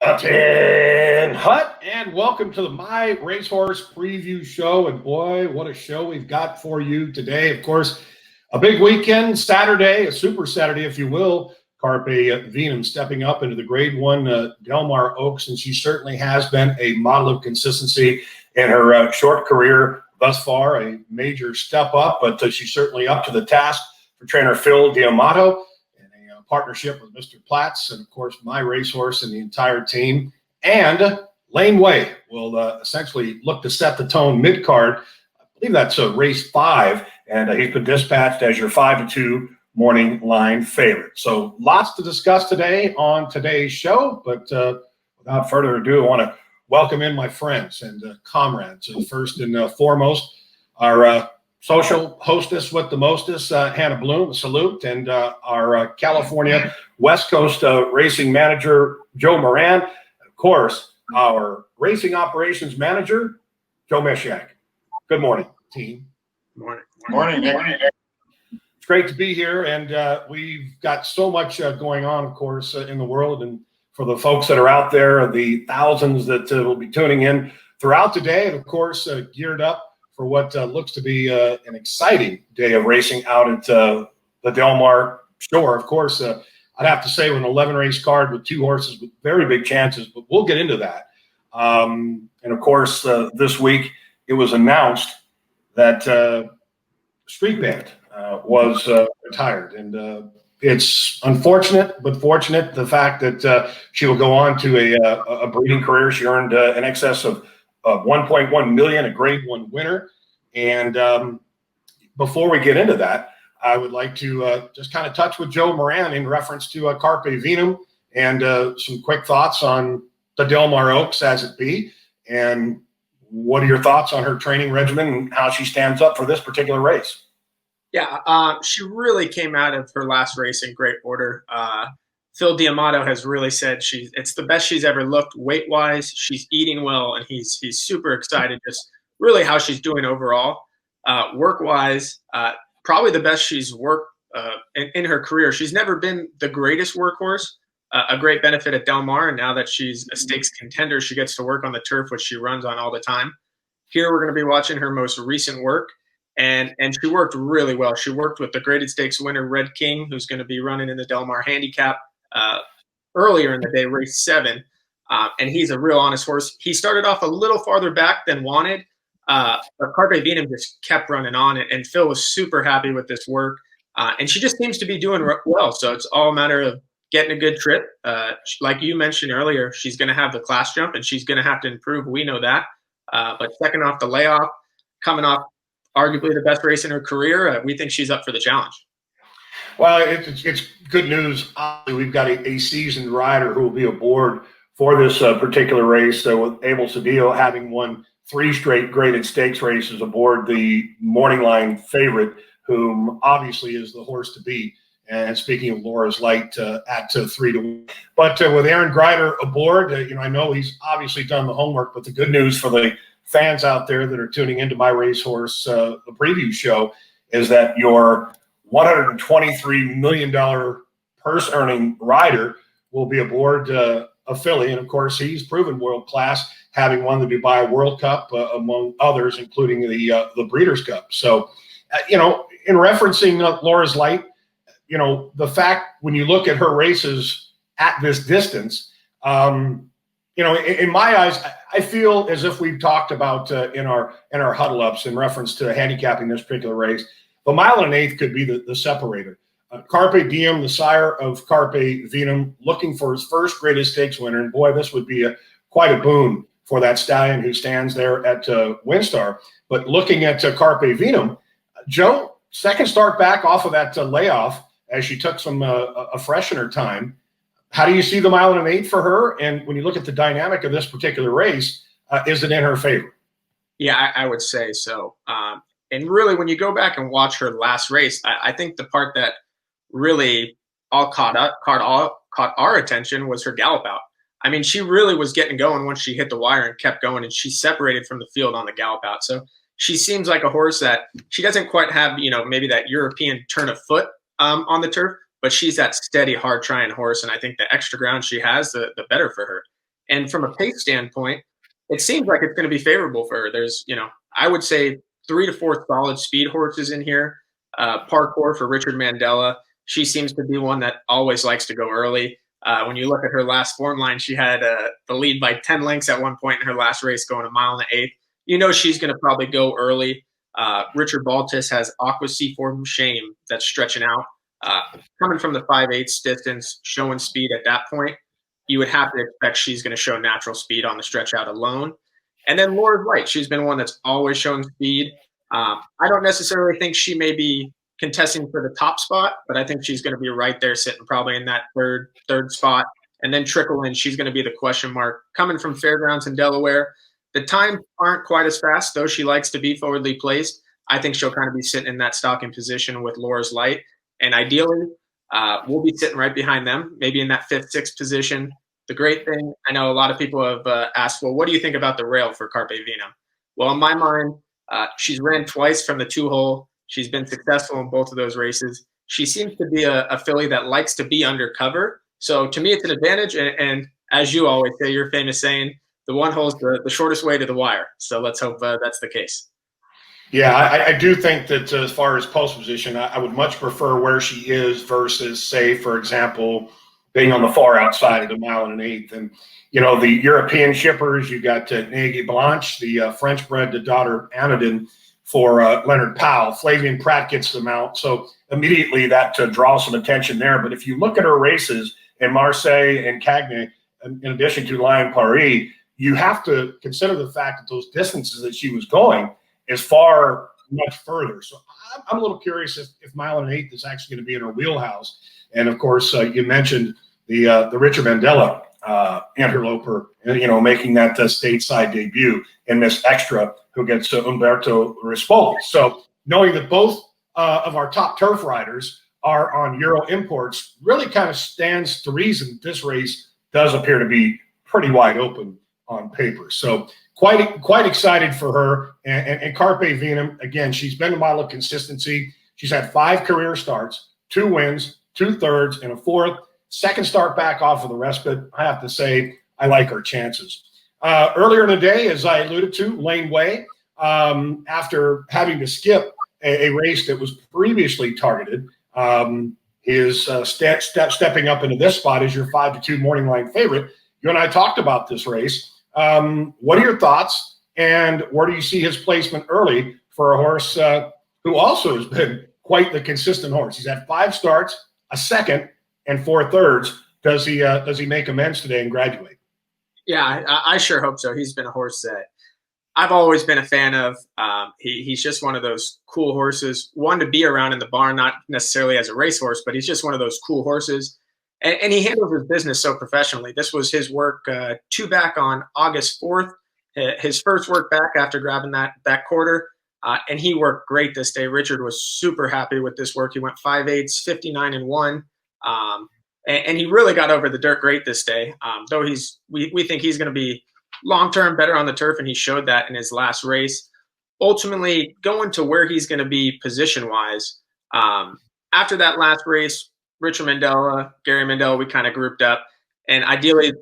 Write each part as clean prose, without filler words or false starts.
Upton Hut, and welcome to the My Racehorse Preview Show. And boy, what a show we've got for you today. Of course, a big weekend, Saturday, a super Saturday, if you will. Carpe Venum stepping up into the Grade 1 Del Mar Oaks, and she certainly has been a model of consistency in her short career thus far, a major step up, but she's certainly up to the task for trainer Phil D'Amato. Partnership with Mr. Platts and, of course, My Racehorse and the entire team. And Lane Way will essentially look to set the tone mid-card. I believe that's race 5, and he's been dispatched as your 5-2 morning line favorite. So lots to discuss today on today's show, but without further ado, I want to welcome in my friends and comrades. First and foremost, our social hostess with the mostest, Hannah Bloom, salute, and our California West Coast racing manager, Joe Moran. Of course, our racing operations manager, Joe Meshiak. Good morning, team. Morning. Morning, Nick. It's great to be here, and we've got so much going on, of course, in the world. And for the folks that are out there, the thousands that will be tuning in throughout the day, and of course, geared up for what looks to be an exciting day of racing out at the Del Mar Shore. Of course, I'd have to say with an 11-race card with 2 horses with very big chances, but we'll get into that. And, of course, this week it was announced that Street Band was retired. And it's unfortunate, but fortunate, the fact that she will go on to a breeding career. She earned in excess of $1.1 million, a Grade 1 winner. And before we get into that, I would like to just kind of touch with Joe Moran in reference to Carpe Vinum and some quick thoughts on the Del Mar Oaks as it be. And what are your thoughts on her training regimen and how she stands up for this particular race? Yeah, she really came out of her last race in great order. Phil D'Amato has really said it's the best she's ever looked weight-wise. She's eating well, and he's super excited just really how she's doing overall. Work-wise, probably the best she's worked in her career. She's never been the greatest workhorse, a great benefit at Del Mar, and now that she's a stakes contender, she gets to work on the turf, which she runs on all the time. Here we're going to be watching her most recent work, and she worked really well. She worked with the graded stakes winner, Red King, who's going to be running in the Del Mar Handicap earlier in the day, race 7, and he's a real honest horse. He started off a little farther back than wanted, but Carpe Vinum just kept running on it, and Phil was super happy with this work, and she just seems to be doing well. So it's all a matter of getting a good trip. Like you mentioned earlier, she's going to have the class jump, and she's going to have to improve. We know that. But second off the layoff, coming off arguably the best race in her career, we think she's up for the challenge. Well, it's good news. Obviously, we've got a seasoned rider who will be aboard for this particular race. With Abel Cedillo having won 3 straight graded stakes races aboard the morning line favorite, whom obviously is the horse to beat. And speaking of Laura's Light at 3-1. But with Aaron Gryder aboard, I know he's obviously done the homework. But the good news for the fans out there that are tuning into My Racehorse, the preview show, is that your $123 million purse-earning rider will be aboard a filly. And, of course, he's proven world-class, having won the Dubai World Cup, among others, including the Breeders' Cup. So, in referencing Laura's Light, the fact when you look at her races at this distance, in my eyes, I feel as if we've talked about in our huddle-ups in reference to handicapping this particular race, the 1 1/8 could be the separator. Carpe Diem, the sire of Carpe Venum, looking for his first graded stakes winner. And, boy, this would be quite a boon for that stallion who stands there at Windstar. But looking at Carpe Venum, Joe, second start back off of that layoff as she took some a freshener time. How do you see the 1 1/8 for her? And when you look at the dynamic of this particular race, is it in her favor? Yeah, I would say so. And really, when you go back and watch her last race, I think the part that really caught our attention was her gallop out. I mean, she really was getting going once she hit the wire and kept going, and she separated from the field on the gallop out. So she seems like a horse that she doesn't quite have, maybe that European turn of foot on the turf, but she's that steady, hard trying horse. And I think the extra ground she has, the better for her. And from a pace standpoint, it seems like it's going to be favorable for her. There's, I would say 3 to 4 solid speed horses in here. Parkour for Richard Mandela. She seems to be one that always likes to go early. When you look at her last form line, she had the lead by 10 lengths at one point in her last race, going 1 1/8. She's going to probably go early. Richard Baltus has Aqua Seaform Shame that's stretching out. Coming from the 5/8 distance, showing speed at that point, you would have to expect she's going to show natural speed on the stretch out alone. And then Laura's Light. She's been one that's always shown speed. I don't necessarily think she may be contesting for the top spot, but I think she's going to be right there sitting probably in that third spot. And then trickle in, she's going to be the question mark. Coming from Fairgrounds in Delaware, the times aren't quite as fast, though she likes to be forwardly placed. I think she'll kind of be sitting in that stalking position with Laura's Light. And ideally, we'll be sitting right behind them, maybe in that 5th, 6th position. The great thing, I know a lot of people have asked, well, what do you think about the rail for Carpe Vinum? Well, in my mind, she's ran twice from the 2-hole. She's been successful in both of those races. She seems to be a filly that likes to be undercover. So to me, it's an advantage. And as you always say, your famous saying, the 1-hole is the shortest way to the wire. So let's hope that's the case. Yeah, I do think that as far as post position, I would much prefer where she is versus, say, for example, being on the far outside of the 1 1/8. And, the European shippers, you got Nagy Blanche, the French-bred, the daughter Anadin for Leonard Powell. Flavian Pratt gets them out. So immediately that draws some attention there. But if you look at her races in Marseille and Cagny, in addition to Lyon Paris, you have to consider the fact that those distances that she was going is far much further. So I'm a little curious if 1 1/8 is actually going to be in her wheelhouse. And of course, you mentioned the Richard Mandela interloper, making that stateside debut in Miss Extra, who gets Umberto Rispoli. So knowing that both of our top turf riders are on Euro imports really kind of stands to reason this race does appear to be pretty wide open on paper. So quite excited for her. And Carpe Venum, again, she's been a model of consistency. She's had 5 career starts, 2 wins, 2 thirds, and a 4th. Second start back off of the respite. I have to say, I like her chances. Earlier in the day, as I alluded to, Lane Way, after having to skip a race that was previously targeted, is stepping up into this spot as your 5-2 morning line favorite. You and I talked about this race. What are your thoughts, and where do you see his placement early for a horse who also has been quite the consistent horse? He's had 5 starts, a second, and 4 thirds. Does he make amends today and graduate? Yeah, I sure hope so. He's been a horse that I've always been a fan of. He's just one of those cool horses, one to be around in the barn, not necessarily as a racehorse, but he's just one of those cool horses. And he handles his business so professionally. This was his work 2 back on August 4th, his first work back after grabbing that quarter. And he worked great this day. Richard was super happy with this work. He went 5/8, 59-1. And he really got over the dirt great this day. Though we think he's going to be long-term better on the turf, and he showed that in his last race. Ultimately, going to where he's going to be position-wise, after that last race, Richard Mandela, Gary Mandela, we kind of grouped up, and ideally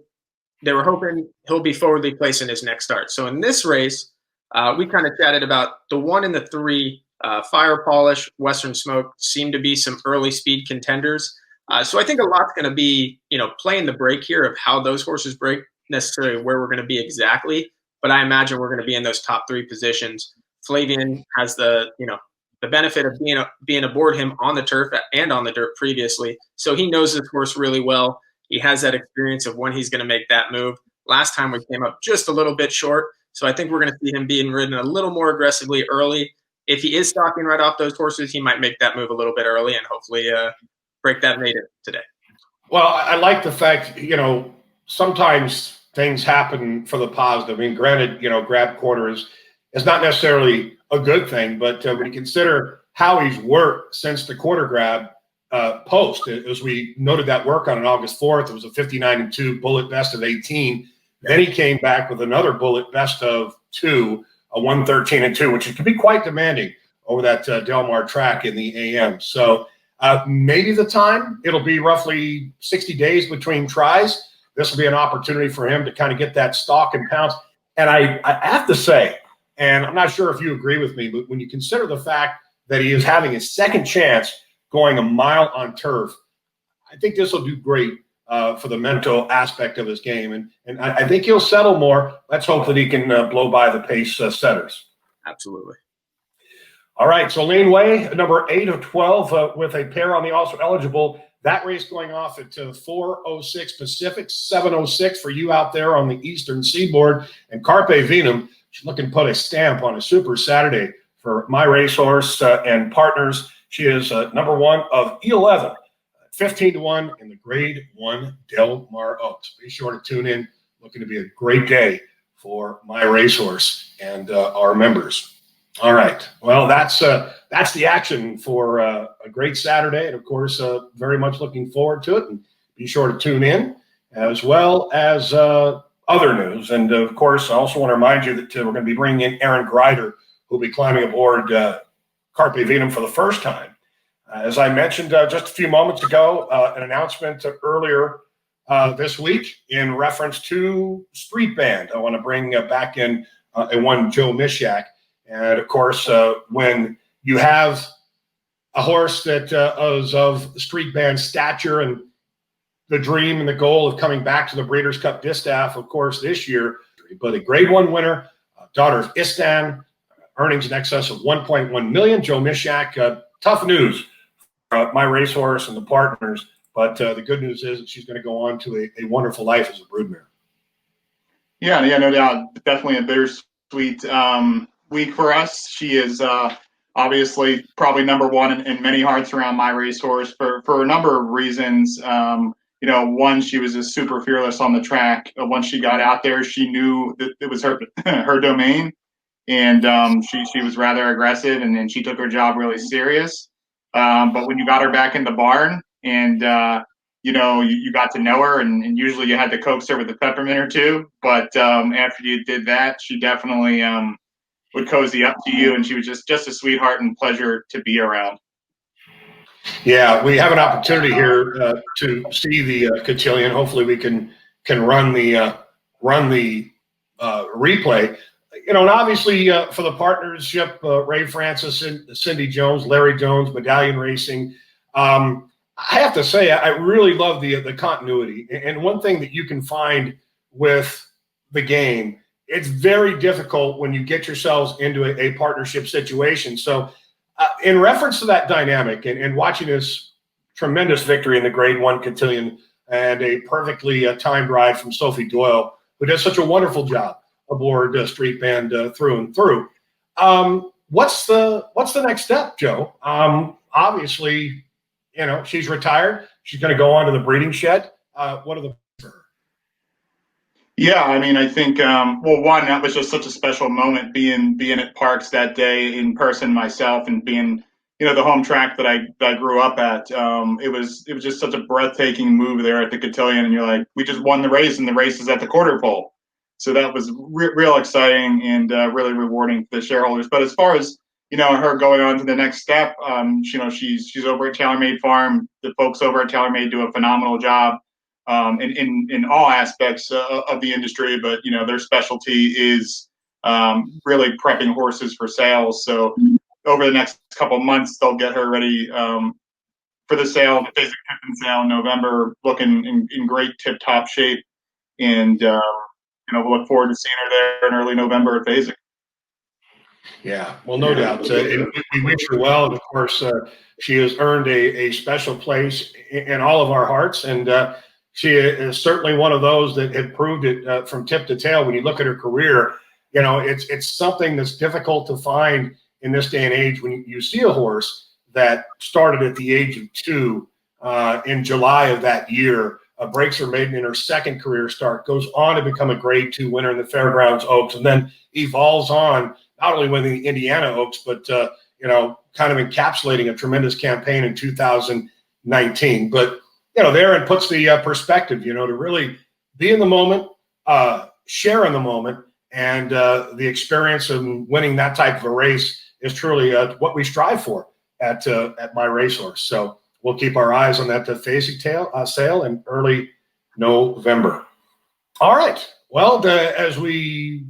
they were hoping he'll be forwardly placed in his next start. So in this race, we kind of chatted about the 1 and the 3, Fire Polish, Western Smoke seem to be some early speed contenders. So I think a lot's going to be, playing the break here of how those horses break, necessarily where we're going to be exactly. But I imagine we're going to be in those top 3 positions. Flavian has the benefit of being aboard him on the turf and on the dirt previously. So he knows this horse really well. He has that experience of when he's going to make that move. Last time we came up just a little bit short. So I think we're going to see him being ridden a little more aggressively early. If he is stalking right off those horses, he might make that move a little bit early and hopefully break that native today. Well, I like the fact, sometimes things happen for the positive. I mean, granted, grab quarter is not necessarily a good thing, but when you consider how he's worked since the quarter grab post, as we noted that work on August 4th, it was a 59-2 bullet best of 18. Then he came back with another bullet best of 2, a 113-2, which can be quite demanding over that Del Mar track in the AM. So maybe the time, it'll be roughly 60 days between tries, this will be an opportunity for him to kind of get that stock and pounce. And I have to say, and I'm not sure if you agree with me, but when you consider the fact that he is having his second chance going a mile on turf, I think this will do great for the mental aspect of his game. And I think he'll settle more. Let's hope that he can blow by the pace setters. Absolutely. All right, so Lane Way, number 8 of 12 with a pair on the also eligible. That race going off at 4:06 Pacific, 7:06 for you out there on the Eastern Seaboard. And Carpe Vinum, she's looking to put a stamp on a Super Saturday for MyRacehorse and partners. She is number 1 of 11, 15-1 in the Grade 1 Del Mar Oaks. Be sure to tune in. Looking to be a great day for MyRacehorse and our members. All right. Well, that's the action for a great Saturday, and of course, very much looking forward to it. And be sure to tune in, as well as other news. And of course, I also want to remind you that we're going to be bringing in Aaron Gryder, who will be climbing aboard Carpe Venom for the first time. As I mentioned just a few moments ago, an announcement earlier this week in reference to Street Band. I want to bring back in one Joe Mishak. And, of course, when you have a horse that is of Street Band stature and the dream and the goal of coming back to the Breeders' Cup Distaff, of course, this year, but a Grade 1 winner, daughter of Istan, earnings in excess of $1.1 million. Joe Mishak, tough news for MyRacehorse and the partners, but the good news is that she's going to go on to a wonderful life as a broodmare. Yeah, no doubt. Definitely a bittersweet week for us. She is obviously probably number 1 in many hearts around MyRacehorse for a number of reasons. One, she was just super fearless on the track. Once she got out there, she knew that it was her domain, and she was rather aggressive, and she took her job really serious. But when you got her back in the barn and you got to know her, and usually you had to coax her with a peppermint or two. But after you did that, she definitely would cozy up to you, and she was just a sweetheart and pleasure to be around. Yeah, we have an opportunity here to see the cotillion. Hopefully, we can run the replay. And obviously for the partnership, Ray Francis, and Cindy Jones, Larry Jones, Medallion Racing. I have to say, I really love the continuity. And one thing that you can find with the game, it's very difficult when you get yourselves into a partnership situation. So in reference to that dynamic and watching this tremendous victory in the Grade 1 cotillion and a perfectly timed ride from Sophie Doyle, who does such a wonderful job aboard Street Band through and through. What's the next step, Joe? Obviously, she's retired. She's going to go on to the breeding shed. What are the Yeah, I mean, I think, one, that was just such a special moment being at Parks that day in person myself, and being, the home track that I grew up at. It was just such a breathtaking move there at the cotillion, and you're like, we just won the race, and the race is at the quarter pole. So that was real exciting and really rewarding for the shareholders. But as far as, her going on to the next step, she's over at TaylorMade Farm. The folks over at TaylorMade do a phenomenal job. In all aspects of the industry, but their specialty is really prepping horses for sales. So over the next couple of months, they'll get her ready for the sale, the basic Pippin sale in November, looking in great tip-top shape, and we'll look forward to seeing her there in early November at Basic. Yeah, well, no doubt. We wish her well, and of course, she has earned a special place in all of our hearts, and she is certainly one of those that had proved it from tip to tail. When you look at her career, it's something that's difficult to find in this day and age. When you see a horse that started at the age of 2 in July of that year, breaks her maiden in her second career start, goes on to become a Grade 2 winner in the Fairgrounds Oaks, and then evolves on not only winning the Indiana Oaks, but kind of encapsulating a tremendous campaign in 2019. But there it puts the perspective, to really be in the moment, share in the moment, and the experience of winning that type of a race is truly what we strive for at MyRacehorse. So we'll keep our eyes on that phasing sale in early November. All right. Well, as we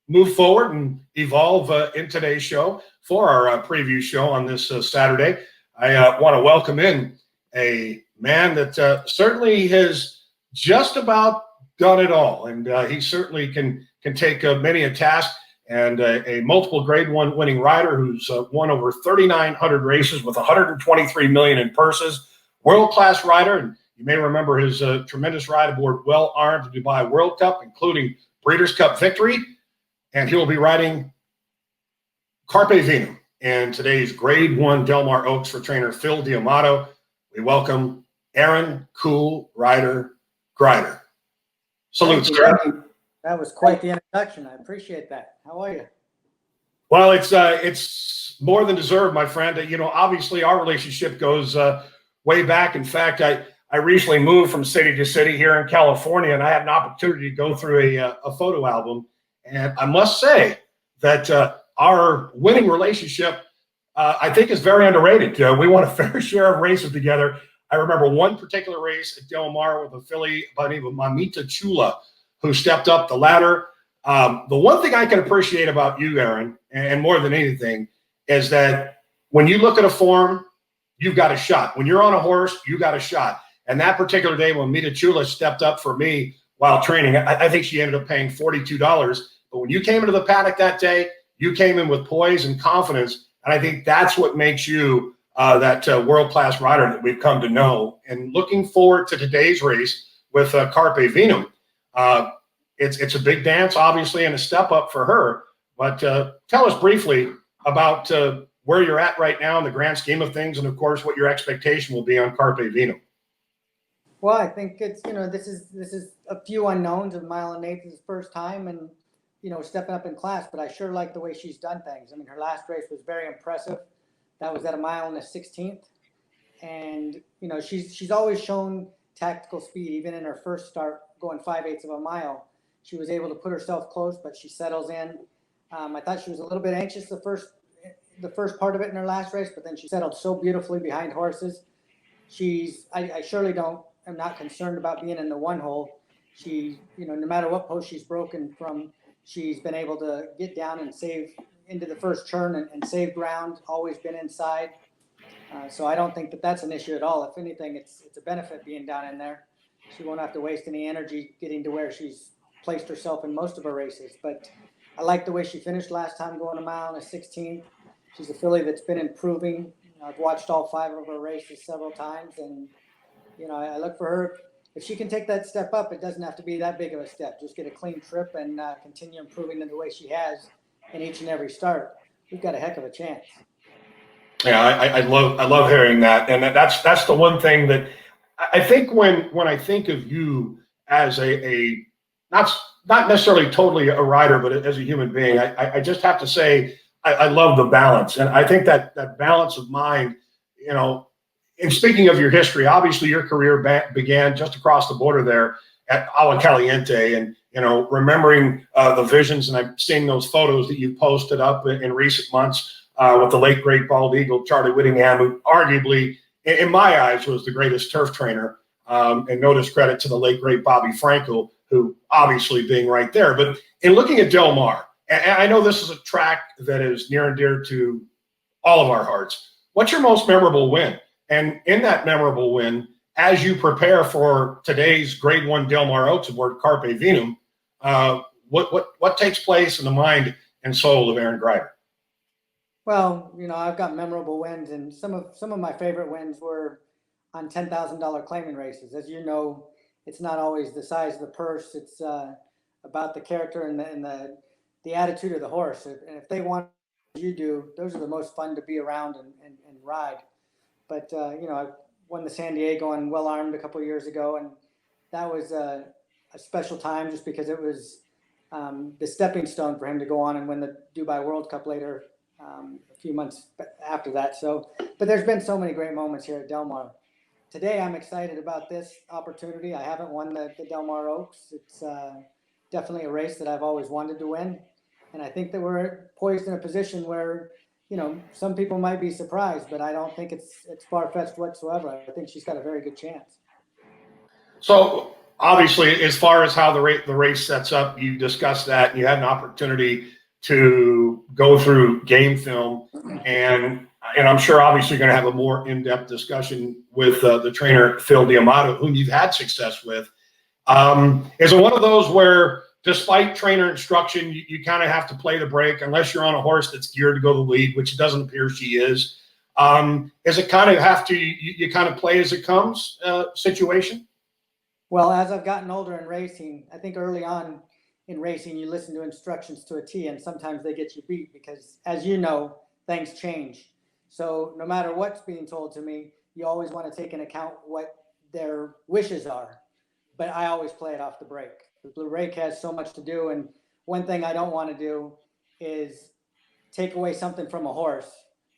move forward and evolve in today's show for our preview show on this Saturday, I want to welcome in a man that certainly has just about done it all, and he certainly can take many a task. And a multiple Grade 1 winning rider who's won over 3,900 races with 123 million in purses. World-class rider, and you may remember his tremendous ride aboard Well Armed Dubai World Cup, including Breeders' Cup victory. And he will be riding Carpe Vinum in today's Grade 1 Del Mar Oaks for trainer Phil D'Amato. We welcome Aaron Cool Rider Gryder. Salute, sir. That was quite the introduction. I appreciate that. How are you? Well, it's more than deserved, my friend. You know, obviously our relationship goes way back. In fact, I recently moved from city to city here in California, and I had an opportunity to go through a photo album. And I must say that our winning relationship, I think, is very underrated. We won a fair share of races together. I remember one particular race at Del Mar with a filly by the name of Mamita Chula, who stepped up the ladder. The one thing I can appreciate about you, Aaron, and more than anything, is that when you look at a form, you've got a shot. When you're on a horse, you got a shot. And that particular day when Mamita Chula stepped up for me while training, I think she ended up paying $42. But when you came into the paddock that day, you came in with poise and confidence. And I think that's what makes you that world-class rider that we've come to know. And looking forward to today's race with Carpe Vinum. It's a big dance, obviously, and a step up for her. But tell us briefly about where you're at right now in the grand scheme of things, and of course, what your expectation will be on Carpe Vinum. Well, I think it's, this is a few unknowns of Mile and Nathan's first time, and stepping up in class. But I sure like the way she's done things. I mean, her last race was very impressive. That was at a mile and a 16th, and she's always shown tactical speed, even in her first start going 5/8 of a mile. She was able to put herself close, but she settles in. I thought she was a little bit anxious the first part of it in her last race, but then she settled so beautifully behind horses. I surely am not concerned about being in the one hole. She, no matter what post she's broken from, she's been able to get down and save into the first turn and save ground, always been inside. So I don't think that's an issue at all. If anything, it's a benefit being down in there. She won't have to waste any energy getting to where she's placed herself in most of her races. But I like the way she finished last time going a mile and a 16th. She's a filly that's been improving. I've watched all 5 of her races several times, and I look for her. If she can take that step up, it doesn't have to be that big of a step. Just get a clean trip and continue improving in the way she has in each and every start. We've got a heck of a chance. Yeah, I love hearing that, and that's the one thing that I think when I think of you as a not necessarily totally a rider, but as a human being, I just have to say I love the balance, and I think that balance of mind, And speaking of your history, obviously your career began just across the border there at Agua Caliente, and remembering the visions, and I'm seeing those photos that you posted up in recent months with the late great bald eagle Charlie Whittingham, who arguably, in my eyes, was the greatest turf trainer. And no discredit to the late great Bobby Frankel, who obviously being right there. But in looking at Del Mar, and I know this is a track that is near and dear to all of our hearts. What's your most memorable win? And in that memorable win, as you prepare for today's Grade 1 Del Mar Oaks aboard Carpe Vinum, what takes place in the mind and soul of Aaron Gryder? Well, I've got memorable wins, and some of my favorite wins were on $10,000 claiming races. As you know, it's not always the size of the purse. It's about the character and the attitude of the horse. And if they want what you do, those are the most fun to be around and ride. But, I won the San Diego on Well Armed a couple of years ago, and that was a special time just because it was the stepping stone for him to go on and win the Dubai World Cup later, a few months after that. So, but there's been so many great moments here at Del Mar. Today, I'm excited about this opportunity. I haven't won the Del Mar Oaks. It's definitely a race that I've always wanted to win. And I think that we're poised in a position where, some people might be surprised, but I don't think it's far-fetched whatsoever. I think she's got a very good chance. So obviously, as far as how the race sets up, you discussed that, and you had an opportunity to go through game film, and I'm sure obviously you're going to have a more in-depth discussion with the trainer Phil D'Amato, whom you've had success with. Is it one of those where, despite trainer instruction, you kind of have to play the break unless you're on a horse that's geared to go the lead, which it doesn't appear she is? Is it kind of have to you kind of play as it comes situation? Well, as I've gotten older in racing, I think early on in racing, you listen to instructions to a T, and sometimes they get you beat because, as you know, things change. So no matter what's being told to me, you always want to take into account what their wishes are. But I always play it off the break. The break has so much to do, and one thing I don't want to do is take away something from a horse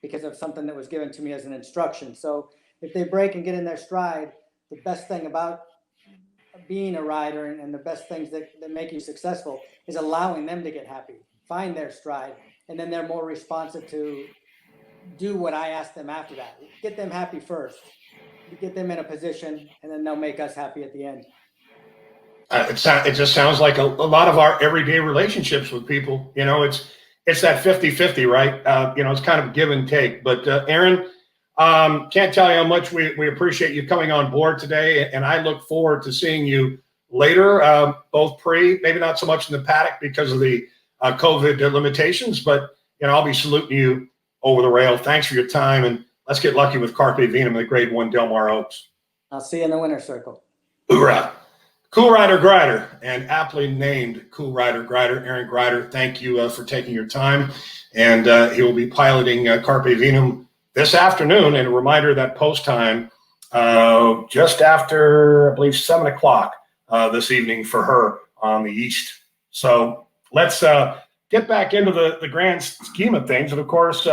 because of something that was given to me as an instruction. So if they break and get in their stride, the best thing about being a rider and the best things that make you successful is allowing them to get happy, find their stride, and then they're more responsive to do what I ask them after that. Get them happy first, get them in a position, and then they'll make us happy at the end. It just sounds like a lot of our everyday relationships with people. It's that 50-50, right? It's kind of give and take. But Aaron, can't tell you how much we appreciate you coming on board today, and I look forward to seeing you later, both maybe not so much in the paddock because of the COVID limitations, but I'll be saluting you over the rail. Thanks for your time, and let's get lucky with Carpe Venum, the Grade 1 Del Mar Oaks. I'll see you in the winner's circle. Hoorah! Cool Rider Gryder, and aptly named Cool Rider Gryder, Aaron Gryder, thank you for taking your time, and he will be piloting Carpe Venum this afternoon, and a reminder that post time just after, I believe, 7 o'clock this evening for her on the East. So let's get back into the grand scheme of things. And, of course,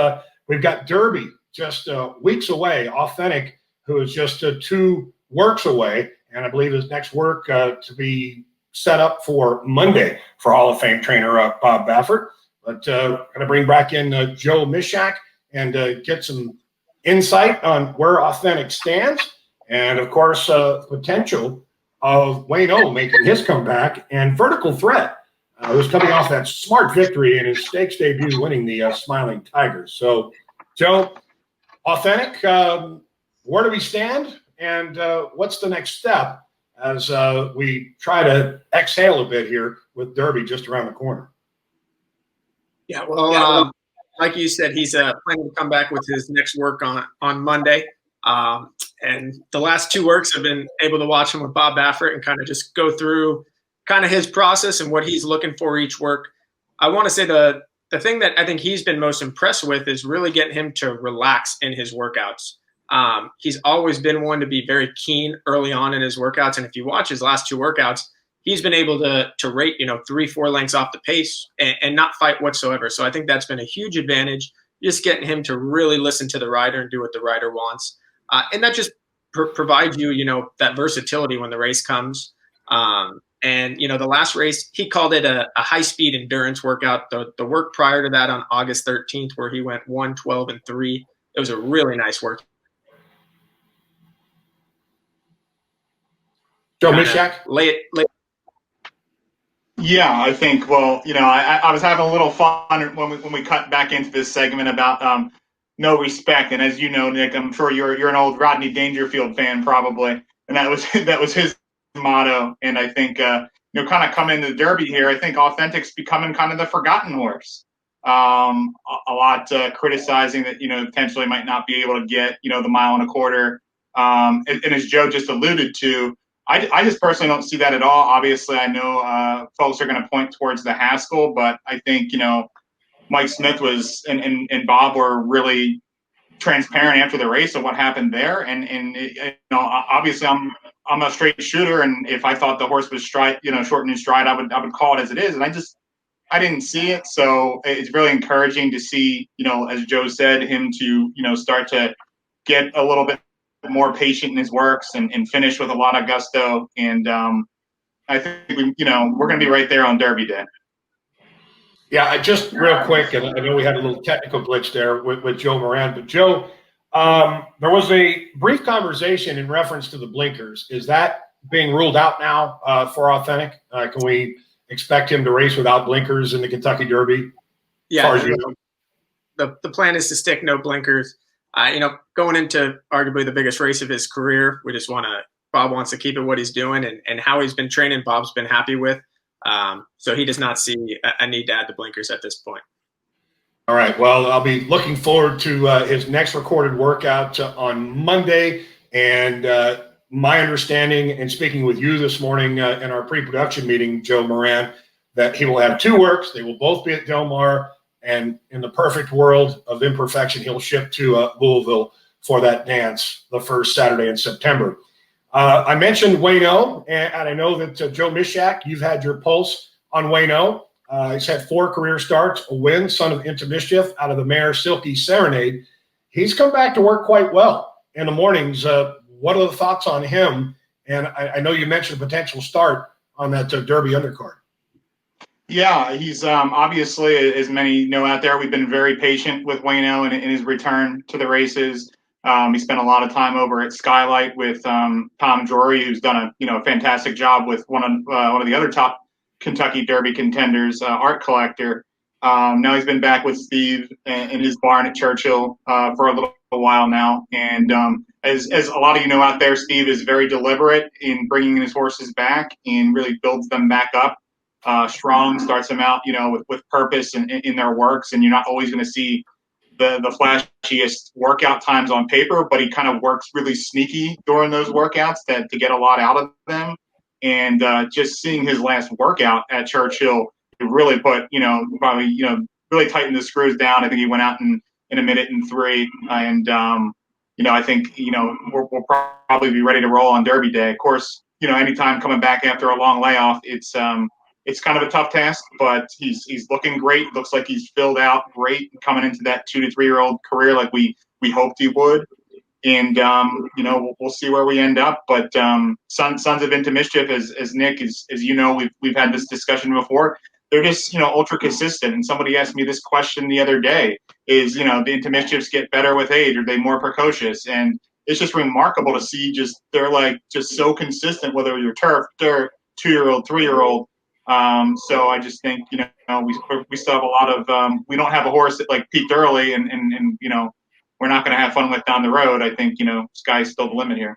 we've got Derby just weeks away, Authentic, who is just 2 works away, and I believe his next work to be set up for Monday for Hall of Fame trainer Bob Baffert. But going to bring back in Joe Mishak and get some insight on where Authentic stands, and of course potential of Wayne O making his comeback, and Vertical Threat, who's coming off that smart victory in his stakes debut, winning the Smiling Tigers. So, Joe, Authentic, where do we stand, and what's the next step as we try to exhale a bit here with Derby just around the corner? Yeah, well, like you said, he's planning to come back with his next work on Monday. And the last 2 works I've been able to watch him with Bob Baffert and kind of just go through kind of his process and what he's looking for each work. I want to say the thing that I think he's been most impressed with is really getting him to relax in his workouts. He's always been one to be very keen early on in his workouts. And if you watch his last 2 workouts, he's been able to rate, 3-4 lengths off the pace and not fight whatsoever. So I think that's been a huge advantage, just getting him to really listen to the rider and do what the rider wants. And that just provides you, that versatility when the race comes. And, the last race, he called it a high-speed endurance workout. The work prior to that on August 13th, where he went 1:12-3, it was a really nice work. Joe Mishak? Late. Yeah, I think. Well, I was having a little fun when we cut back into this segment about no respect, and as you know, Nick, I'm sure you're an old Rodney Dangerfield fan probably, and that was his motto. And I think kind of coming into the Derby here, I think Authentic's becoming kind of the forgotten horse. A lot criticizing that potentially might not be able to get the 1.25 miles. And as Joe just alluded to, I just personally don't see that at all. Obviously, I know folks are going to point towards the Haskell, but I think, Mike Smith was and Bob were really transparent after the race of what happened there. And obviously I'm a straight shooter. And if I thought the horse was shortening stride, I would call it as it is. And I didn't see it. So it's really encouraging to see, as Joe said, him to, start to get a little bit more patient in his works and finish with a lot of gusto. And I think we're going to be right there on Derby Day. Yeah, just real quick, and I know we had a little technical glitch there with Joe Moran, but Joe, there was a brief conversation in reference to the blinkers. Is that being ruled out now for Authentic? Can we expect him to race without blinkers in the Kentucky Derby? Yeah, as far as you know? the plan is to stick no blinkers. Going into arguably the biggest race of his career, Bob wants to keep it what he's doing, and how he's been training, Bob's been happy with. So he does not see a need to add the blinkers at this point. All right. Well, I'll be looking forward to his next recorded workout on Monday. And my understanding, and speaking with you this morning in our pre-production meeting, Joe Moran, that he will have 2 works. They will both be at Del Mar. And in the perfect world of imperfection, he'll ship to Louisville for that dance the first Saturday in September. I mentioned Wayno, and I know that Joe Mishak, you've had your pulse on Wayno. He's had 4 career starts, a win, son of Into Mischief, out of the mare Silky Serenade. He's come back to work quite well in the mornings. What are the thoughts on him? And I know you mentioned a potential start on that Derby undercard. Yeah, he's obviously, as many know out there, we've been very patient with Wayno in his return to the races. He spent a lot of time over at Skylight with Tom Drury, who's done a fantastic job with one of the other top Kentucky Derby contenders, Art Collector. Now he's been back with Steve in his barn at Churchill for a little while now. And as a lot of you know out there, Steve is very deliberate in bringing his horses back and really builds them back up strong, starts them out, with purpose in their works. And you're not always going to see the flashiest workout times on paper, but he kind of works really sneaky during those workouts to get a lot out of them. And just seeing his last workout at Churchill, it really put, really tightened the screws down. I think he went out in a minute and 3. And, I think, we'll probably be ready to roll on Derby Day. Of course, anytime coming back after a long layoff, it's kind of a tough task, but he's looking great. Looks like he's filled out great coming into that 2 to 3 year old career like we hoped he would. And we'll see where we end up. But Sons of Into Mischief, as Nick, as we've had this discussion before. They're just ultra consistent. And somebody asked me this question the other day: is the Into Mischiefs get better with age? Are they more precocious? And it's just remarkable to see they're just so consistent, whether you're turf, dirt, 2-year-old, 3-year-old. So I just think we still have a lot of we don't have a horse that like peaked early and we're not going to have fun with down the road. I think sky's still the limit here.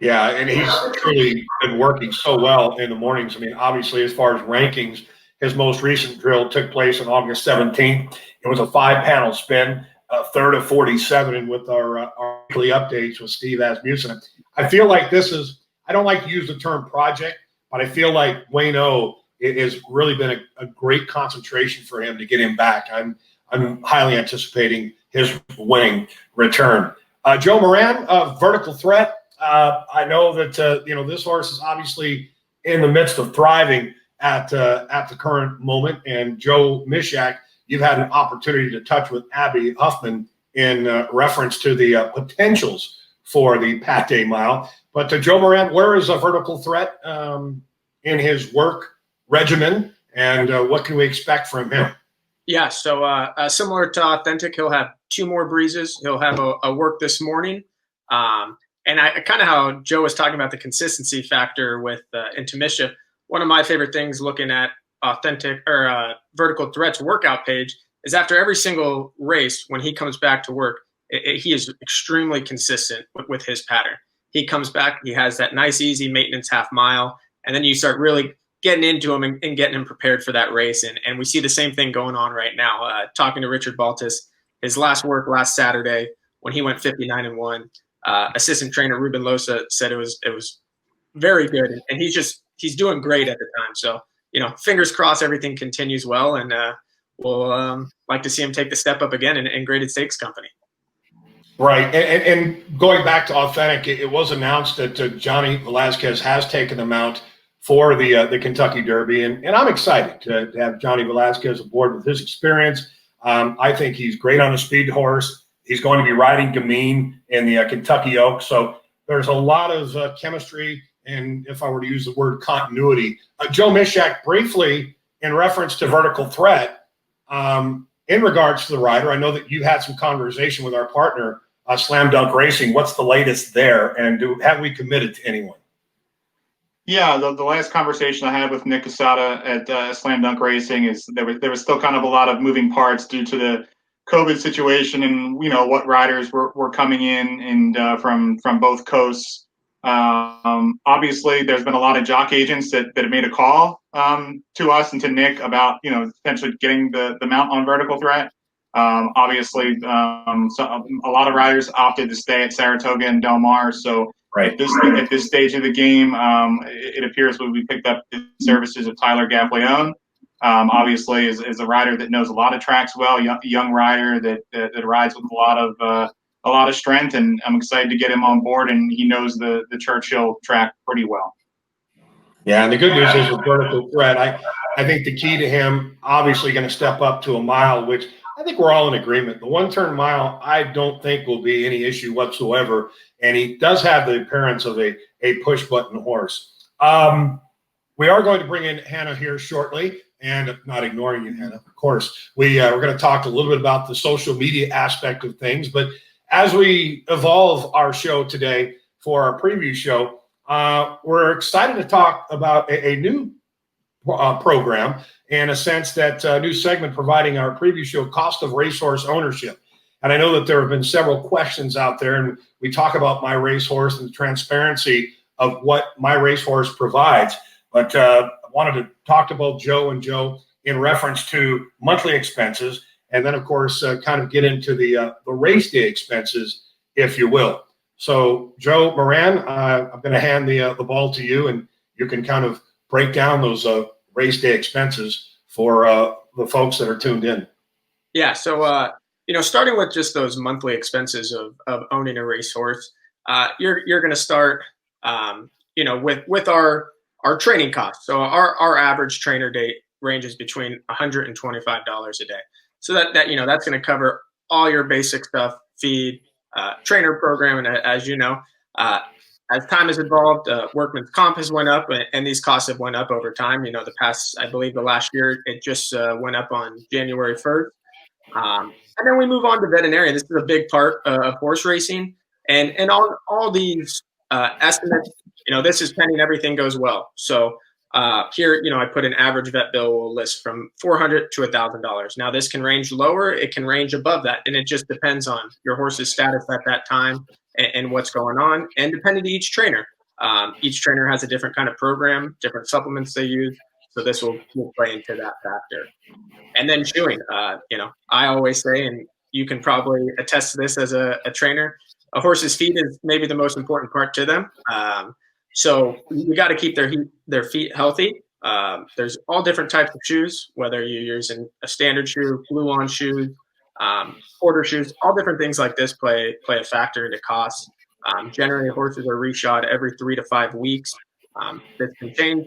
Yeah, and he's truly been working so well in the mornings. I mean, obviously, as far as rankings, his most recent drill took place on August 17th. It was a 5-panel spin, 3rd of 47, and with our weekly updates with Steve Asmussen. I feel like this is, I don't like to use the term project, but I feel like Wayno, it has really been a great concentration for him to get him back. I'm highly anticipating his winning return. Joe Moran, Vertical Threat. I know that this horse is obviously in the midst of thriving at the current moment. And Joe Mishak, you've had an opportunity to touch with Abby Huffman in reference to the potentials for the Pate Mile. But Joe Moran, where is a Vertical Threat in his work regimen, and what can we expect from him? Yeah, so similar to Authentic, he'll have 2 more breezes. He'll have a work this morning. And I kind of how Joe was talking about the consistency factor with Into Mischief. One of my favorite things looking at Authentic or Vertical Threat's workout page is after every single race, when he comes back to work, he is extremely consistent with his pattern. He comes back, he has that nice, easy maintenance half mile, and then you start really getting into him and getting him prepared for that race. And we see the same thing going on right now. Talking to Richard Baltus, his last work last Saturday when he went 59-1. Assistant trainer Ruben Losa said it was very good, and he's doing great at the time. So fingers crossed everything continues well, and we'll like to see him take the step up again in Graded Stakes company. Right, and going back to Authentic, it was announced that Johnny Velazquez has taken them out for the Kentucky Derby, and I'm excited to have Johnny Velazquez aboard with his experience. I think he's great on a speed horse. He's going to be riding Gamine in the Kentucky Oak. So there's a lot of chemistry, and if I were to use the word continuity. Joe Mishak, briefly, in reference to Vertical Threat, in regards to the rider, I know that you had some conversation with our partner, Slam Dunk Racing. What's the latest there, and have we committed to anyone? Yeah, the last conversation I had with Nick Casada at Slam Dunk Racing is there was still kind of a lot of moving parts due to the COVID situation and what riders were coming in and from both coasts. Obviously, there's been a lot of jock agents that have made a call to us and to Nick about potentially getting the mount on Vertical Threat. Obviously, so a lot of riders opted to stay at Saratoga and Del Mar. So Right. At this stage of the game, it appears we picked up the services of Tyler Gaffleone. Obviously, is a rider that knows a lot of tracks well, young rider that rides with a lot of strength, and I'm excited to get him on board. And he knows the Churchill track pretty well. Yeah, and the good news is with Vertical Threat, I think the key to him obviously going to step up to a mile, which I think we're all in agreement. The one-turn mile, I don't think will be any issue whatsoever, and he does have the appearance of a push-button horse. We are going to bring in Hannah here shortly, and not ignoring you, Hannah, of course. We're going to talk a little bit about the social media aspect of things, but as we evolve our show today for our preview show, we're excited to talk about a new program, in a sense that new segment providing our preview show, Cost of Racehorse Ownership. And I know that there have been several questions out there, and we talk about MyRacehorse and the transparency of what MyRacehorse provides. But I wanted to talk to both Joe and Joe in reference to monthly expenses, and then, of course, kind of get into the race day expenses, if you will. So, Joe Moran, I'm going to hand the ball to you, and you can kind of break down those race day expenses for the folks that are tuned in. Yeah, so starting with just those monthly expenses of owning a racehorse, you're going to start, with our training costs. So our average trainer date ranges between $125 a day. So that's going to cover all your basic stuff, feed, trainer program, and as you know, as time has evolved, workman's comp has went up, and these costs have went up over time. I believe the last year it just went up on January 1st. And then we move on to veterinarian. This is a big part of horse racing, and all these estimates. This is pending everything goes well. So here, I put an average vet bill list from $400 to $1,000. Now this can range lower, it can range above that, and it just depends on your horse's status at that time and what's going on, and depending to each trainer. Each trainer has a different kind of program, different supplements they use, so this will play into that factor. And then shoeing, I always say, and you can probably attest to this as a trainer, a horse's feet is maybe the most important part to them. So you got to keep their feet healthy. There's all different types of shoes, whether you're using a standard shoe, glue-on shoes, quarter shoes, all different things like this play a factor into costs. Generally, horses are reshod every 3 to 5 weeks. This can change.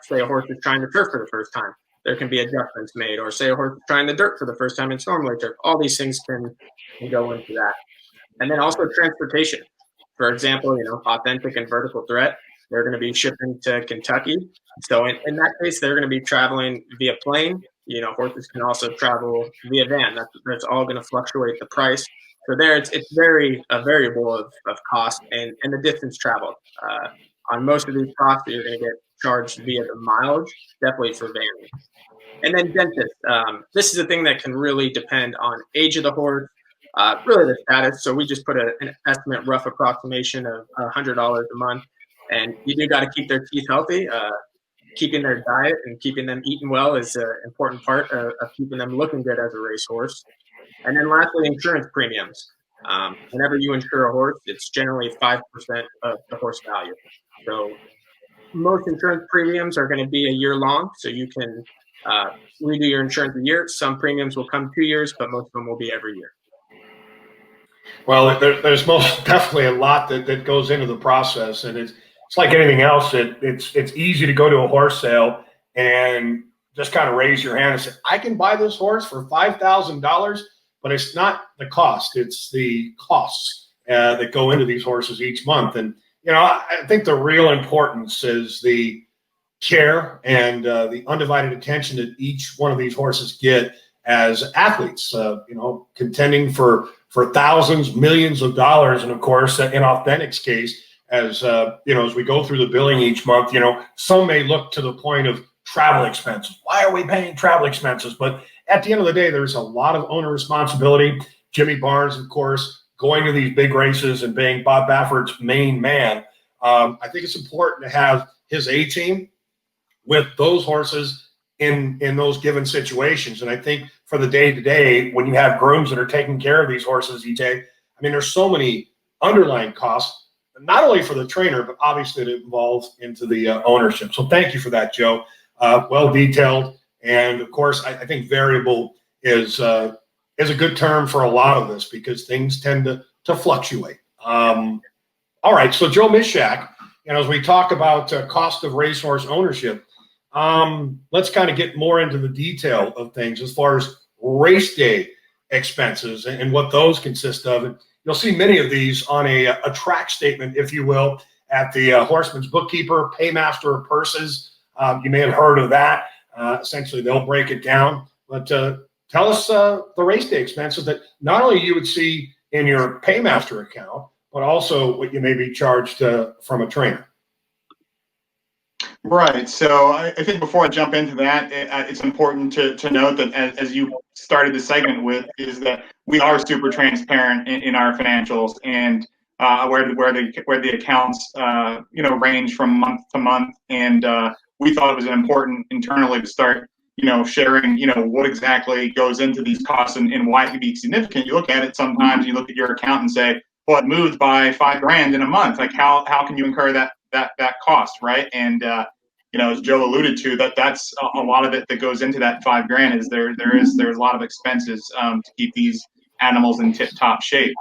Say a horse is trying the turf for the first time, there can be adjustments made. Or say a horse is trying the dirt for the first time, it's normally turf. All these things can go into that. And then also transportation. For example, Authentic and Vertical Threat, they're going to be shipping to Kentucky. So in that case, they're going to be traveling via plane. Horses can also travel via van. That's all going to fluctuate the price. So there, it's very a variable of cost and the distance traveled. On most of these costs, you're going to get charged via the mileage, definitely for vanning. And then dentist. This is a thing that can really depend on age of the horse, really the status. So we just put an estimate, rough approximation of $100 a month. And you do got to keep their teeth healthy. Keeping their diet and keeping them eating well is an important part of keeping them looking good as a racehorse. And then lastly, insurance premiums. Whenever you insure a horse, it's generally 5% of the horse value. So most insurance premiums are going to be a year long. So you can redo your insurance a year. Some premiums will come 2 years, but most of them will be every year. Well, there's most definitely a lot that goes into the process, and it's like anything else. It's easy to go to a horse sale and just kind of raise your hand and say, I can buy this horse for $5,000, but it's not the cost. It's the costs that go into these horses each month. And, I think the real importance is the care and the undivided attention that each one of these horses get as athletes, contending for thousands, millions of dollars. And of course, in Authentic's case, as as we go through the billing each month, some may look to the point of travel expenses. Why are we paying travel expenses? But at the end of the day, there's a lot of owner responsibility. Jimmy Barnes, of course, going to these big races and being Bob Baffert's main man. I think it's important to have his A team with those horses in those given situations. And I think for the day-to-day, when you have grooms that are taking care of these horses, EJ, I mean, there's so many underlying costs, not only for the trainer, but obviously it involves into the ownership. So thank you for that, Joe. Well detailed. And of course, I think variable is a good term for a lot of this because things tend to fluctuate. All right. So Joe Mishak, as we talk about cost of racehorse ownership, let's kind of get more into the detail of things as far as race day expenses and what those consist of. And you'll see many of these on a track statement, if you will, at the Horseman's Bookkeeper, Paymaster of Purses. You may have heard of that. Essentially, they'll break it down. But tell us the race day expenses that not only you would see in your Paymaster account, but also what you may be charged from a trainer. Right. So I think before I jump into that, it's important to note that as you started the segment with, is that we are super transparent in our financials and where the accounts range from month to month, and we thought it was important internally to start sharing what exactly goes into these costs and why it can be significant. You look at it sometimes, you look at your account and say, well, it moved by $5,000 in a month. Like how can you incur that cost, right? And as Joe alluded to, that's a lot of it that goes into that $5,000 is there's a lot of expenses to keep these animals in tip-top shape.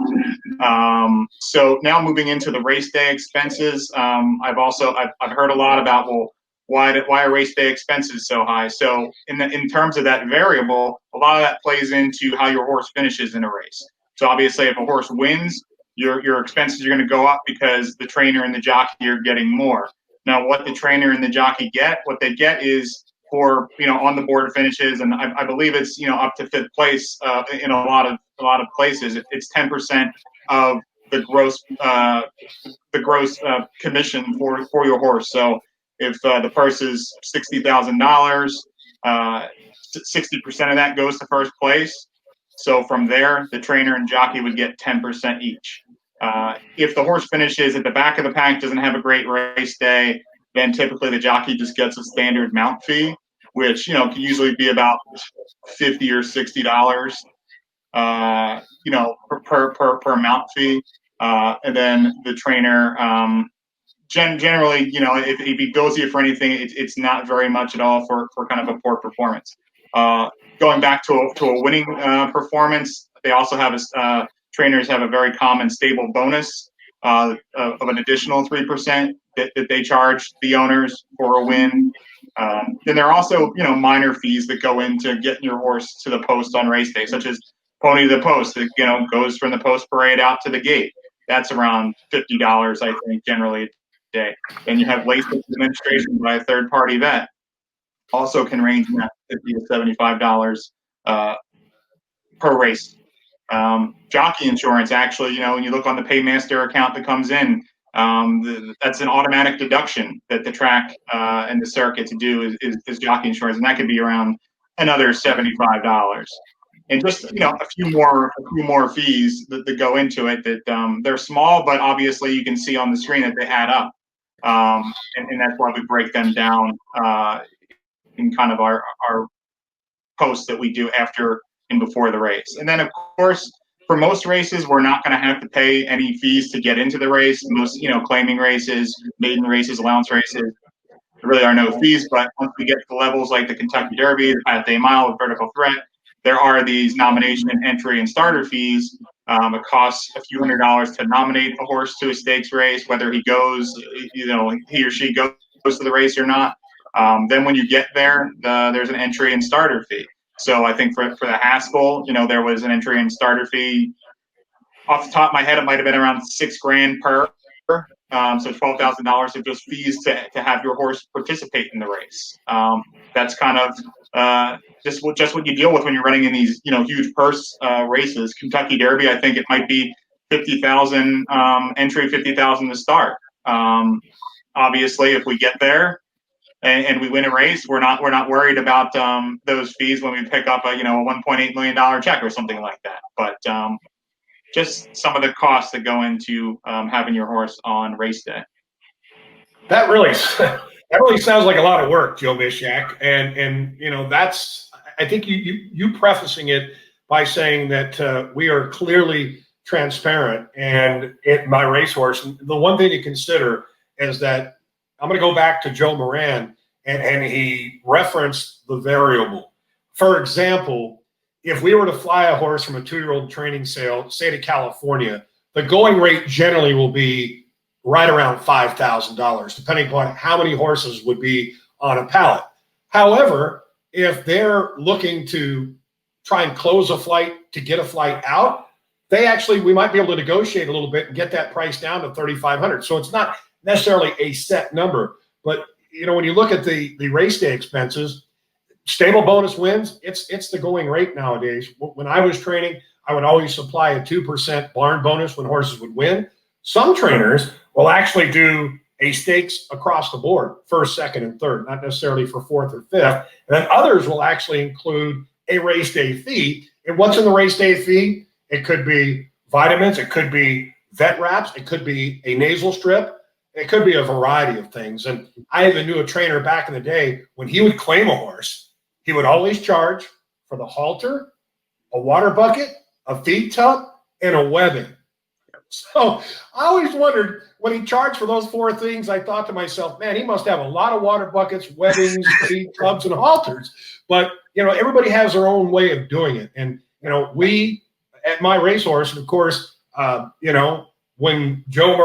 So now moving into the race day expenses, I've heard a lot about, well, why are race day expenses so high? So in terms of that variable, a lot of that plays into how your horse finishes in a race. So obviously, if a horse wins, your expenses are going to go up because the trainer and the jockey are getting more. Now, what the trainer and the jockey get, what they get is for on the board finishes, and I believe it's up to 5th place in a lot of places. It's 10% of the gross commission for your horse. So if the purse is $60,000, 60% of that goes to 1st place. So from there, the trainer and jockey would get 10% each. If the horse finishes at the back of the pack, doesn't have a great race day, then typically the jockey just gets a standard mount fee, which can usually be about $50 or $60, per mount fee. And then the trainer, generally, if he bills you for anything, it's not very much at all for kind of a poor performance. Going back to a winning performance, they also have trainers have a very common stable bonus of an additional 3% that they charge the owners for a win. Then there are also minor fees that go into getting your horse to the post on race day, such as pony to the post. That goes from the post parade out to the gate. That's around $50, I think, generally a day. And you have late administration by a third party vet. Also can range in that $50 to $75 per race. Jockey insurance, actually, when you look on the Paymaster account that comes in, that's an automatic deduction that the track and the circuit to do is jockey insurance, and that could be around another $75. And just a few more fees that go into it that they're small, but obviously you can see on the screen that they add up, and that's why we break them down in kind of our posts that we do after and before the race. And then, of course, for most races, we're not going to have to pay any fees to get into the race. Most, claiming races, maiden races, allowance races, there really are no fees. But once we get to levels like the Kentucky Derby, the Pat Day Mile with Vertical Threat, there are these nomination, entry, and starter fees. It costs a few $100s to nominate a horse to a stakes race, whether he goes, he or she goes to the race or not. Then when you get there, there's an entry and starter fee. So I think for the Haskell, there was an entry and starter fee. Off the top of my head, it might have been around $6,000 per. So $12,000 of just fees to have your horse participate in the race. That's kind of just what you deal with when you're running in these huge purse races. Kentucky Derby, I think it might be $50,000 entry, $50,000 to start. Obviously, if we get there and we win a race, we're not worried about those fees when we pick up a $1.8 million check or something like that. But just some of the costs that go into having your horse on race day. That really sounds like a lot of work, Joe Mishak, and that's, I think you prefacing it by saying that we are clearly transparent, and at MyRacehorse, the one thing to consider is that I'm going to go back to Joe Moran, and he referenced the variable. For example, if we were to fly a horse from a 2-year-old training sale, say to California, the going rate generally will be right around $5,000, depending upon how many horses would be on a pallet. However, if they're looking to try and close a flight to get a flight out, we might be able to negotiate a little bit and get that price down to $3,500. So it's not necessarily a set number, but when you look at the race day expenses, stable bonus wins, it's the going rate nowadays. When I was training, I would always supply a 2% barn bonus when horses would win. Some trainers will actually do a stakes across the board, first, second, and third, not necessarily for fourth or fifth. And then others will actually include a race day fee. And what's in the race day fee? It could be vitamins, it could be vet wraps, it could be a nasal strip, it could be a variety of things. And I even knew a trainer back in the day, when he would claim a horse, he would always charge for the halter, a water bucket, a feed tub, and a webbing. So I always wondered, when he charged for those 4 things, I thought to myself, man, he must have a lot of water buckets, webbings, feed tubs, and halters. But, everybody has their own way of doing it. And, we at MyRacehorse, and of course, when Joe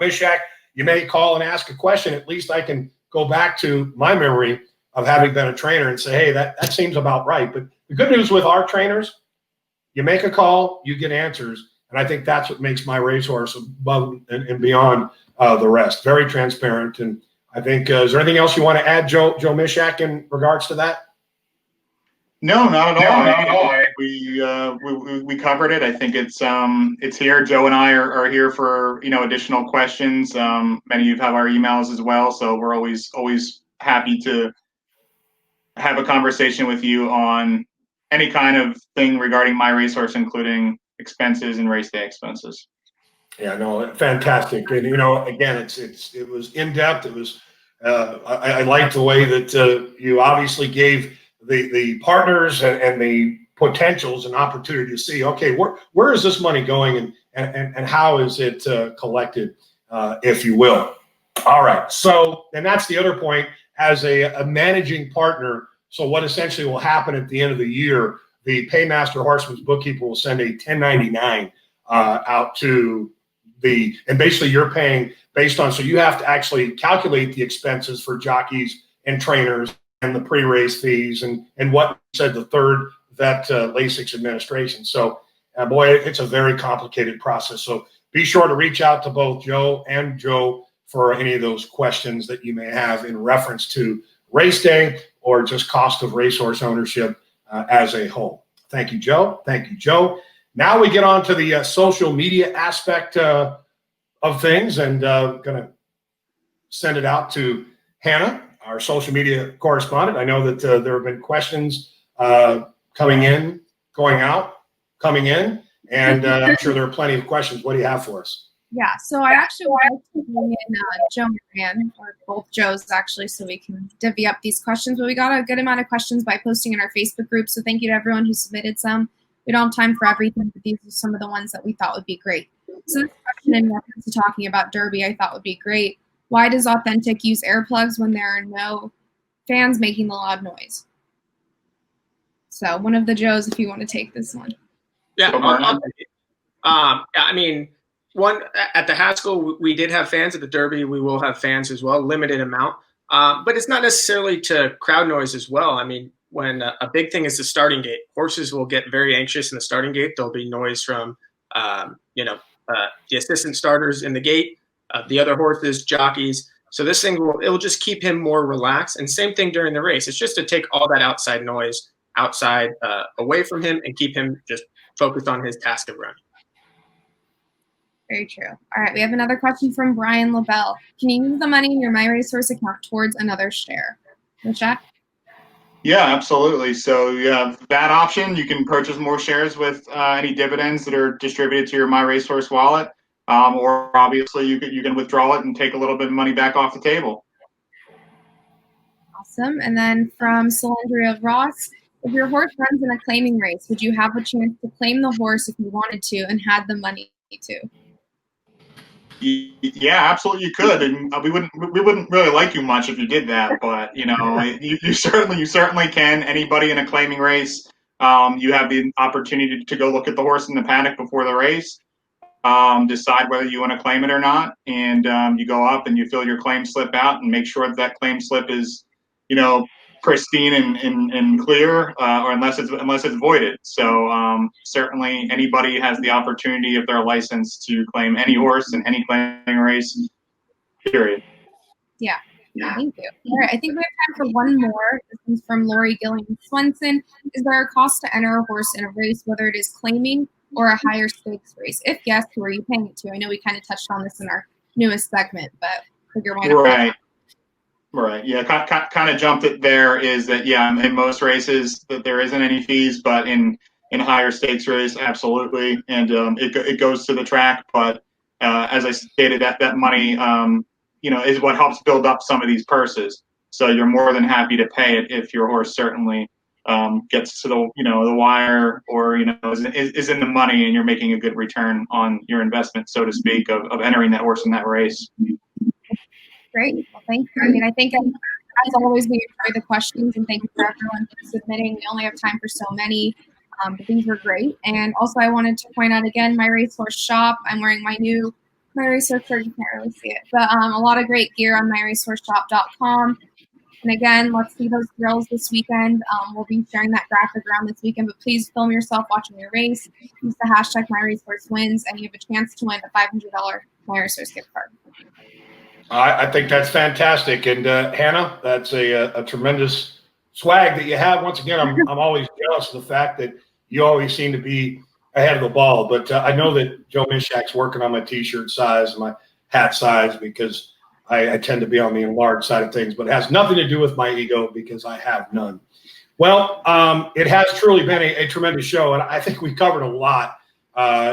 Mishak, you may call and ask a question, at least I can go back to my memory of having been a trainer and say, hey, that seems about right. But the good news with our trainers, you make a call, you get answers. And I think that's what makes MyRacehorse above and beyond the rest. Very transparent. And I think, is there anything else you want to add, Joe Mishak, in regards to that? No, not at all. We covered it. I think it's here. Joe and I are here for additional questions. Many of you have our emails as well, so we're always happy to have a conversation with you on any kind of thing regarding MyRacehorse, including expenses and race day expenses. Yeah, no, fantastic. And again, it was in depth. It was I liked the way that you obviously gave the partners and the potentials an opportunity to see, okay, where is this money going and how is it collected, if you will. All right. So, and that's the other point, as a managing partner. So what essentially will happen at the end of the year, the Paymaster Horseman's bookkeeper will send a 1099 out to and basically you're paying based on, so you have to actually calculate the expenses for jockeys and trainers and the pre-race fees and what you said, the third vet LASIX administration. So boy, it's a very complicated process. So be sure to reach out to both Joe and Joe for any of those questions that you may have in reference to race day or just cost of racehorse ownership as a whole. Thank you, Joe. Thank you, Joe. Now we get on to the social media aspect of things, and going to send it out to Hannah, our social media correspondent. I know that there have been questions coming in, going out, coming in, and I'm sure there are plenty of questions. What do you have for us? Yeah, so I actually wanted to bring in Joe Moran, or both Joes actually, so we can divvy up these questions. But we got a good amount of questions by posting in our Facebook group, so thank you to everyone who submitted some. We don't have time for everything, but these are some of the ones that we thought would be great. So this question in reference to talking about Derby I thought would be great. Why does Authentic use earplugs when there are no fans making the loud noise? So one of the Joes, if you want to take this one. Yeah, I'll take it. I mean, one, at the Haskell, we did have fans. At the Derby, we will have fans as well, limited amount. But it's not necessarily to crowd noise as well. I mean, when a big thing is the starting gate, horses will get very anxious in the starting gate. There'll be noise from, the assistant starters in the gate, the other horses, jockeys. So this thing it'll just keep him more relaxed. And same thing during the race. It's just to take all that outside noise away from him and keep him just focused on his task of running. Very true. All right, we have another question from Brian LaBelle. Can you use the money in your MyRacehorse account towards another share? Jack? Yeah, absolutely. So you have that option. You can purchase more shares with any dividends that are distributed to your MyRacehorse wallet, or obviously you can withdraw it and take a little bit of money back off the table. Awesome. And then from Solandria Ross, if your horse runs in a claiming race, would you have a chance to claim the horse if you wanted to and had the money to? Yeah, absolutely, you could, and we wouldn't really like you much if you did that. But you certainly can. Anybody in a claiming race, you have the opportunity to go look at the horse in the paddock before the race, decide whether you want to claim it or not, and you go up and you fill your claim slip out and make sure that claim slip is, pristine and clear, or unless it's voided. So certainly anybody has the opportunity, if they're licensed, to claim any horse in any claiming race, period. Yeah, thank you. All right, I think we have time for one more. This is from Lori Gillian Swenson. Is there a cost to enter a horse in a race, whether it is claiming or a higher stakes race? If yes, who are you paying it to? I know we kind of touched on this in our newest segment, but figure why not. Right. Yeah. Kind of jumped it there is that, yeah, in most races that there isn't any fees, but in higher stakes race, absolutely. And it goes to the track. But as I stated, that money, is what helps build up some of these purses. So you're more than happy to pay it if your horse certainly gets to the wire, or, is in the money and you're making a good return on your investment, so to speak, of entering that horse in that race. Great. Well, thank you. I mean, I think as always, we enjoy the questions, and thank you for everyone for submitting. We only have time for so many, but these were great. And also, I wanted to point out again, my racehorse shop. I'm wearing my new MyRacehorse shirt. You can't really see it, but a lot of great gear on MyRacehorseShop.com. And again, let's see those thrills this weekend. We'll be sharing that graphic around this weekend, but please film yourself watching your race. Use the hashtag MyRacehorseWins, and you have a chance to win a $500 MyRacehorse gift card. I think that's fantastic. And Hannah, that's a tremendous swag that you have. Once again, I'm always jealous of the fact that you always seem to be ahead of the ball. But I know that Joe Mishak's working on my T-shirt size and my hat size, because I tend to be on the enlarged side of things. But it has nothing to do with my ego, because I have none. Well, it has truly been a tremendous show, and I think we covered a lot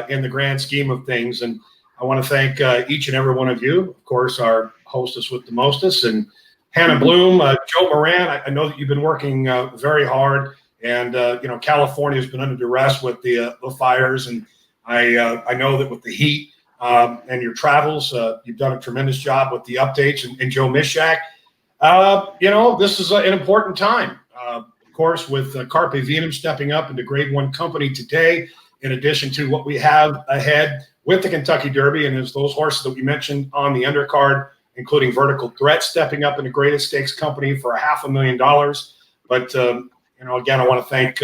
in the grand scheme of things. And I want to thank each and every one of you. Of course, our hostess with the mostest, and Hannah Bloom, Joe Moran. I know that you've been working very hard, and California has been under duress with the fires, and I know that with the heat and your travels, you've done a tremendous job with the updates. And Joe Mishak, this is an important time. Of course, with Carpe Vinum stepping up into Grade 1 company today, in addition to what we have ahead with the Kentucky Derby, and as those horses that we mentioned on the undercard, including Vertical Threat stepping up in the Greatest Stakes company for $500,000. But, again, I want to thank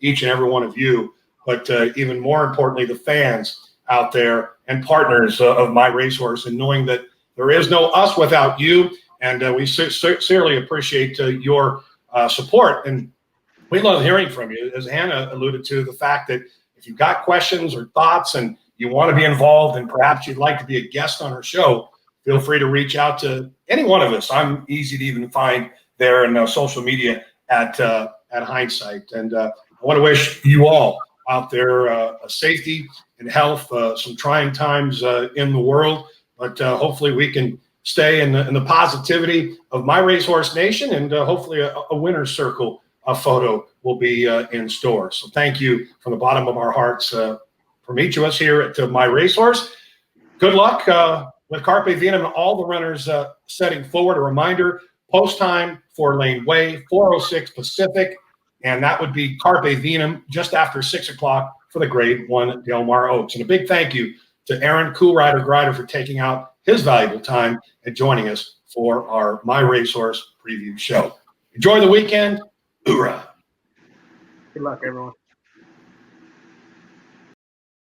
each and every one of you, but even more importantly, the fans out there and partners of MyRacehorse, and knowing that there is no us without you. And we sincerely appreciate your support. And we love hearing from you, as Hannah alluded to, the fact that if you've got questions or thoughts and you want to be involved, and perhaps you'd like to be a guest on our show, feel free to reach out to any one of us. I'm easy to even find there in social media at Hindsight. And I want to wish you all out there safety and health, some trying times in the world, but hopefully we can stay in the positivity of MyRacehorse Nation, and hopefully a winner's circle photo will be in store. So thank you from the bottom of our hearts from each of us here at MyRacehorse. Good luck with Carpe Venom and all the runners setting forward. A reminder, post time for Lane Way, 4:06 Pacific, and that would be Carpe Venum just after 6 o'clock for the Grade 1 Del Mar Oaks. And a big thank you to Aaron Gryder for taking out his valuable time and joining us for our MyRacehorse preview show. Enjoy the weekend. Hoorah. Good luck, everyone.